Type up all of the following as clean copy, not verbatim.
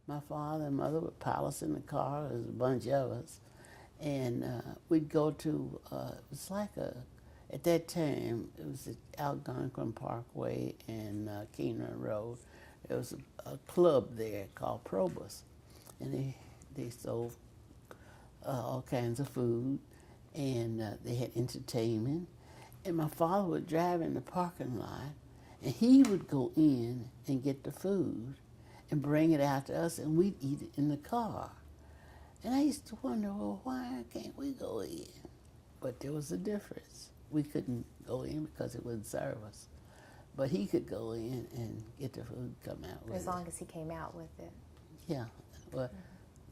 my father and mother would pile us in the car. There was a bunch of us. And we'd go to, it was like at that time, it was at Algonquin Parkway and Keener Road. There was a club there called Probus. And they sold all kinds of food, and they had entertainment. And my father would drive in the parking lot, and he would go in and get the food and bring it out to us, and we'd eat it in the car. And I used to wonder, well, why can't we go in? But there was a difference. We couldn't go in because it wouldn't serve us. But he could go in and get the food, come out with it. As long as he came out with it. Yeah. Well,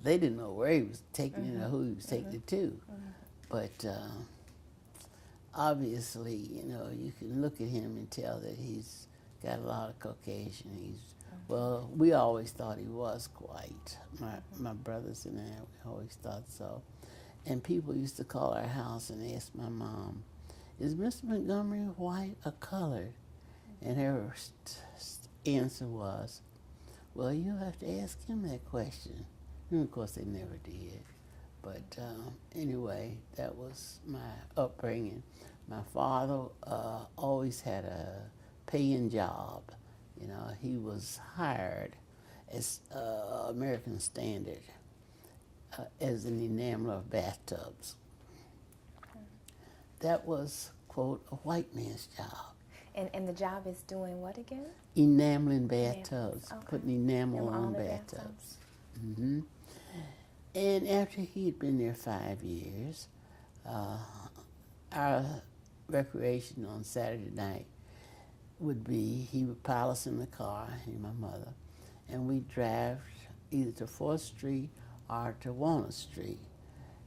they didn't know where he was taking it or who he was taking it to. But obviously, you know, you can look at him and tell that he's got a lot of Caucasian. Well, we always thought he was white. My brothers and I, we always thought so. And people used to call our house and ask my mom, is Mr. Montgomery white or colored? And her answer was, well, you have to ask him that question. And of course, they never did. But anyway, that was my upbringing. My father always had a paying job. You know, he was hired as American Standard as an enameler of bathtubs. That was, quote, a white man's job. And the job is doing what again? Enameling bathtubs, Okay. putting enamel on bathtubs. Mm-hmm. And after he'd been there 5 years, our recreation on Saturday night would be, he would pile us in the car, he and my mother, and we'd drive either to 4th Street or to Walnut Street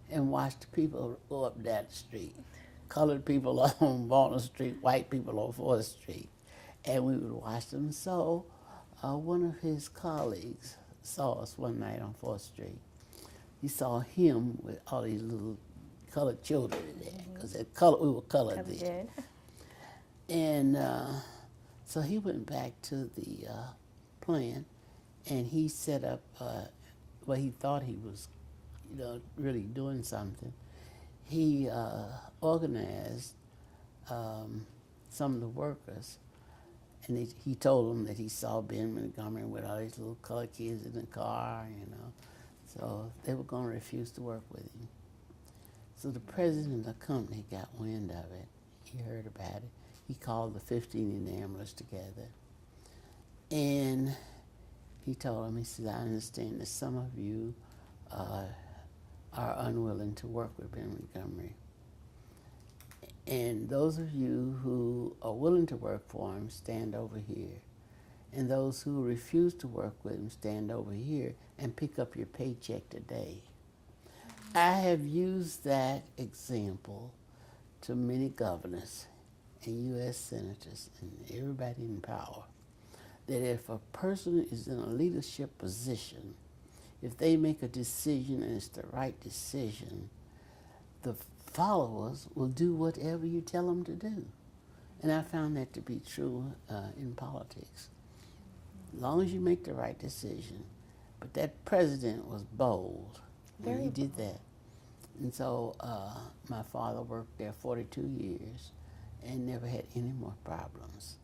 and watch the people go up that street. Colored people on Walnut Street, white people on 4th Street. And we would watch them. So one of his colleagues saw us one night on 4th Street. He saw him with all these little colored children there, because we were colored then. And so he went back to the plant, and he set up what he thought he was, you know, really doing something. He organized some of the workers, and he told them that he saw Ben Montgomery with all these little colored kids in the car, you know. So they were going to refuse to work with him. So the president of the company got wind of it. He heard about it. He called the 15 enamelers together. And he told them, he said, I understand that some of you are unwilling to work with Ben Montgomery. And those of you who are willing to work for him, stand over here. And those who refuse to work with him, stand over here and pick up your paycheck today. I have used that example to many governors and U.S. senators and everybody in power, that if a person is in a leadership position, if they make a decision and it's the right decision, the followers will do whatever you tell them to do. And I found that to be true in politics. As long as you make the right decision. But that president was bold when he did that. And so my father worked there 42 years and never had any more problems.